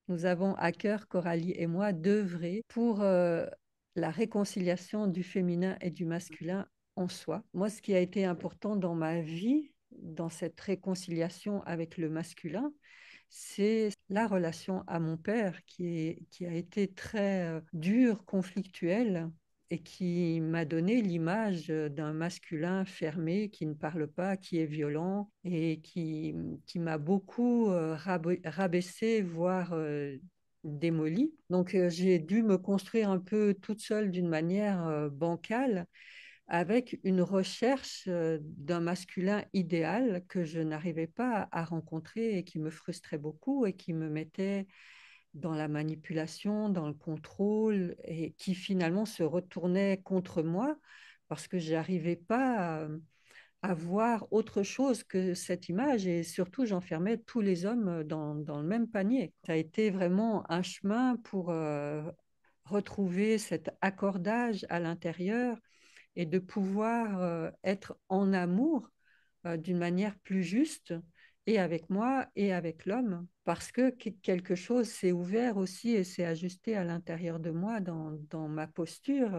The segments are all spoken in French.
Nous avons à cœur, Coralie et moi, d'œuvrer pour la réconciliation du féminin et du masculin en soi. Moi, ce qui a été important dans ma vie, dans cette réconciliation avec le masculin, c'est la relation à mon père qui a été très dure, conflictuelle et qui m'a donné l'image d'un masculin fermé qui ne parle pas, qui est violent et qui m'a beaucoup rabaissé, voire démoli. Donc j'ai dû me construire un peu toute seule d'une manière bancale avec une recherche d'un masculin idéal que je n'arrivais pas à rencontrer et qui me frustrait beaucoup et qui me mettait dans la manipulation, dans le contrôle et qui finalement se retournait contre moi parce que je n'arrivais pas à voir autre chose que cette image et surtout j'enfermais tous les hommes dans le même panier. Ça a été vraiment un chemin pour retrouver cet accordage à l'intérieur et de pouvoir être en amour d'une manière plus juste et avec moi et avec l'homme, parce que quelque chose s'est ouvert aussi et s'est ajusté à l'intérieur de moi dans ma posture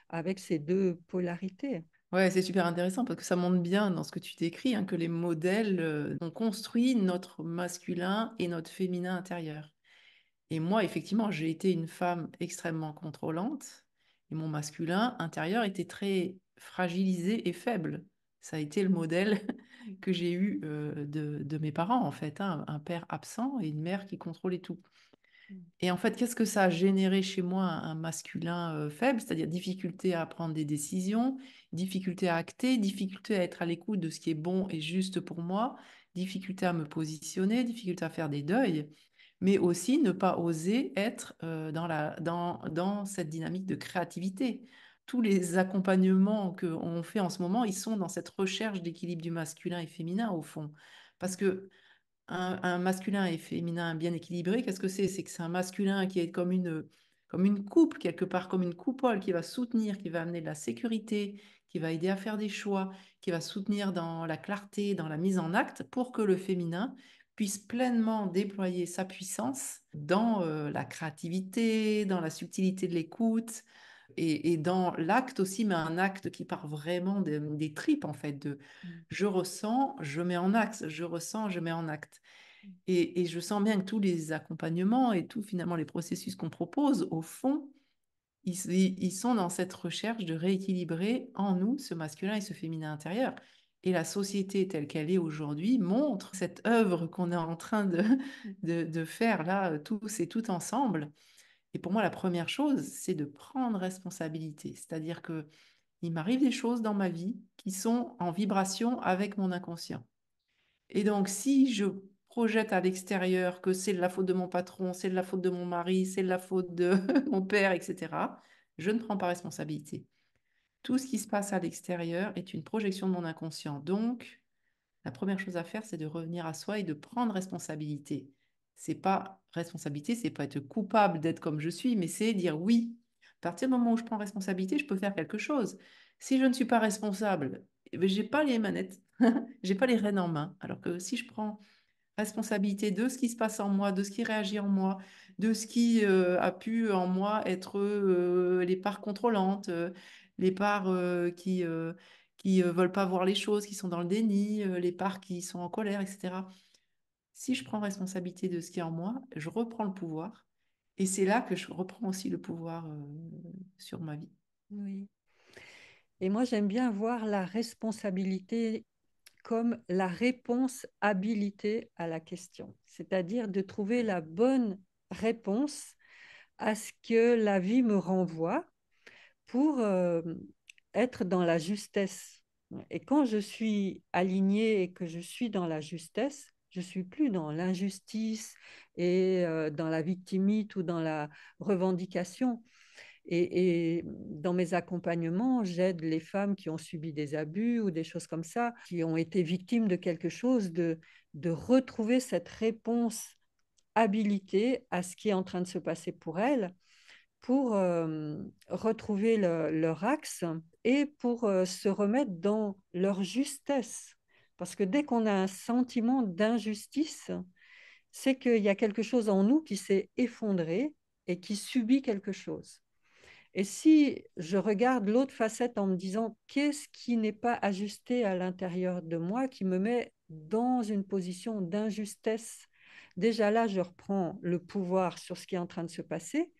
avec ces deux polarités. Ouais, c'est super intéressant parce que ça montre bien dans ce que tu décris hein, que les modèles ont construit notre masculin et notre féminin intérieur. Et moi, effectivement, j'ai été une femme extrêmement contrôlante et mon masculin intérieur était très fragilisé et faible. Ça a été le modèle que j'ai eu de mes parents, en fait, hein, un père absent et une mère qui contrôlait tout. Et en fait, qu'est-ce que ça a généré chez moi un masculin faible, c'est-à-dire difficulté à prendre des décisions, difficulté à acter, difficulté à être à l'écoute de ce qui est bon et juste pour moi, difficulté à me positionner, difficulté à faire des deuils, mais aussi ne pas oser être dans cette dynamique de créativité. Tous les accompagnements qu'on fait en ce moment, ils sont dans cette recherche d'équilibre du masculin et féminin au fond. Parce que un masculin et féminin bien équilibré, qu'est-ce que c'est? C'est que c'est un masculin qui est comme une couple, quelque part comme une coupole, qui va soutenir, qui va amener de la sécurité, qui va aider à faire des choix, qui va soutenir dans la clarté, dans la mise en acte, pour que le féminin puisse pleinement déployer sa puissance dans la créativité, dans la subtilité de l'écoute, et dans l'acte aussi, mais un acte qui part vraiment des tripes, en fait, de je ressens, je mets en acte, je ressens, je mets en acte. Et je sens bien que tous les accompagnements et tout, finalement, les processus qu'on propose, au fond, ils sont dans cette recherche de rééquilibrer en nous ce masculin et ce féminin intérieur. Et la société telle qu'elle est aujourd'hui montre cette œuvre qu'on est en train de faire là, tous et toutes ensemble. Et pour moi, la première chose, c'est de prendre responsabilité. C'est-à-dire que il m'arrive des choses dans ma vie qui sont en vibration avec mon inconscient. Et donc, si je projette à l'extérieur que c'est de la faute de mon patron, c'est de la faute de mon mari, c'est de la faute de mon père, etc., je ne prends pas responsabilité. Tout ce qui se passe à l'extérieur est une projection de mon inconscient. Donc, la première chose à faire, c'est de revenir à soi et de prendre responsabilité. C'est pas responsabilité, c'est pas être coupable d'être comme je suis, mais c'est dire oui. À partir du moment où je prends responsabilité, je peux faire quelque chose. Si je ne suis pas responsable, eh ben, j'ai pas les manettes, j'ai pas les rênes en main. Alors que si je prends responsabilité de ce qui se passe en moi, de ce qui réagit en moi, de ce qui a pu en moi être les parts contrôlantes, les parts qui veulent pas voir les choses, qui sont dans le déni, les parts qui sont en colère, etc. Si je prends responsabilité de ce qui est en moi, je reprends le pouvoir. Et c'est là que je reprends aussi le pouvoir sur ma vie. Oui. Et moi, j'aime bien voir la responsabilité comme la réponse habilitée à la question, c'est-à-dire de trouver la bonne réponse à ce que la vie me renvoie pour être dans la justesse. Et quand je suis alignée et que je suis dans la justesse, je suis plus dans l'injustice et dans la victimite ou dans la revendication. Et dans mes accompagnements, j'aide les femmes qui ont subi des abus ou des choses comme ça, qui ont été victimes de quelque chose, de retrouver cette réponse habilitée à ce qui est en train de se passer pour elles, pour retrouver leur axe et pour se remettre dans leur justesse. Parce que dès qu'on a un sentiment d'injustice, c'est qu'il y a quelque chose en nous qui s'est effondré et qui subit quelque chose. Et si je regarde l'autre facette en me disant qu'est-ce qui n'est pas ajusté à l'intérieur de moi, qui me met dans une position d'injustesse, déjà là, je reprends le pouvoir sur ce qui est en train de se passer.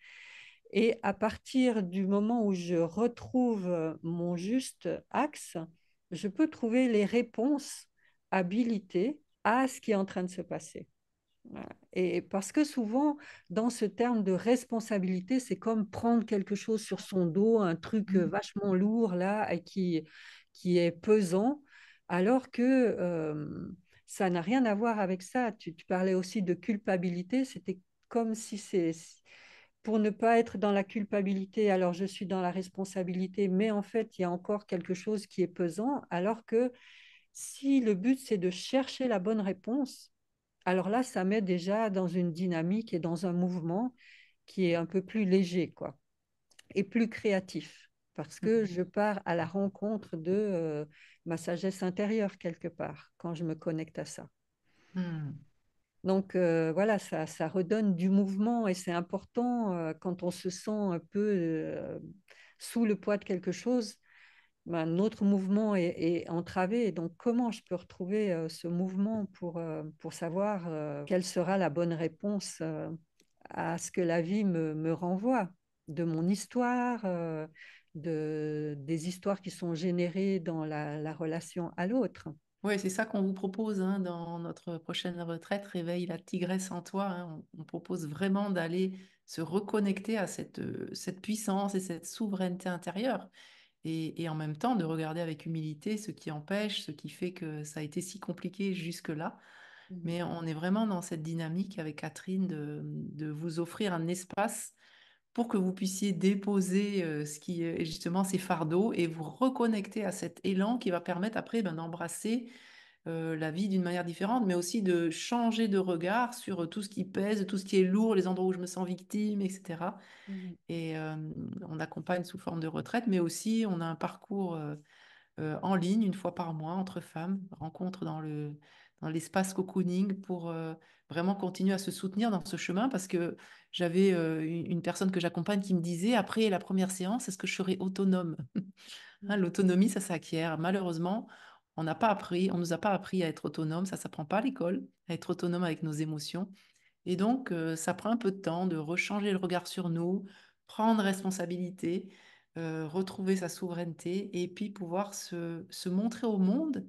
Et à partir du moment où je retrouve mon juste axe, je peux trouver les réponses habilitées à ce qui est en train de se passer. Voilà. Et parce que souvent, dans ce terme de responsabilité, c'est comme prendre quelque chose sur son dos, un truc Mm. vachement lourd là, et qui est pesant, alors que ça n'a rien à voir avec ça. Tu parlais aussi de culpabilité, c'était comme si c'est pour ne pas être dans la culpabilité, alors je suis dans la responsabilité, mais en fait, il y a encore quelque chose qui est pesant, alors que si le but, c'est de chercher la bonne réponse, alors là, ça met déjà dans une dynamique et dans un mouvement qui est un peu plus léger, quoi, et plus créatif, parce que je pars à la rencontre de ma sagesse intérieure quelque part quand je me connecte à ça. Mm. Donc voilà, ça redonne du mouvement et c'est important quand on se sent un peu sous le poids de quelque chose, ben, notre mouvement est entravé. Et donc comment je peux retrouver ce mouvement pour savoir quelle sera la bonne réponse à ce que la vie me renvoie de mon histoire, des histoires qui sont générées dans la relation à l'autre. Ouais, c'est ça qu'on vous propose hein, dans notre prochaine retraite, Réveille la tigresse en toi. Hein. On propose vraiment d'aller se reconnecter à cette puissance et cette souveraineté intérieure. Et en même temps, de regarder avec humilité ce qui empêche, ce qui fait que ça a été si compliqué jusque-là. Mhm. Mais on est vraiment dans cette dynamique avec Catherine de vous offrir un espace pour que vous puissiez déposer ce qui est justement ces fardeaux et vous reconnecter à cet élan qui va permettre après ben, d'embrasser la vie d'une manière différente, mais aussi de changer de regard sur tout ce qui pèse, tout ce qui est lourd, les endroits où je me sens victime, etc. Mhm. Et on accompagne sous forme de retraite, mais aussi on a un parcours en ligne une fois par mois entre femmes, rencontre dans l'espace cocooning pour vraiment continuer à se soutenir dans ce chemin parce que j'avais une personne que j'accompagne qui me disait après la première séance, est-ce que je serai autonome? Hein, Mhm. l'autonomie, ça s'acquiert. Malheureusement, on n'a pas appris, on nous a pas appris à être autonome, ça s'apprend pas à l'école, à être autonome avec nos émotions. Et donc, ça prend un peu de temps de rechanger le regard sur nous, prendre responsabilité, retrouver sa souveraineté et puis pouvoir se montrer au monde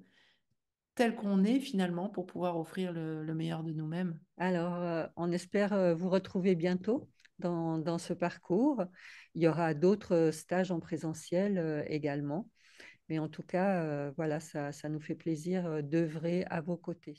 tel qu'on est finalement pour pouvoir offrir le meilleur de nous-mêmes. Alors, on espère vous retrouver bientôt dans ce parcours. Il y aura d'autres stages en présentiel également. Mais en tout cas, voilà, ça nous fait plaisir d'œuvrer à vos côtés.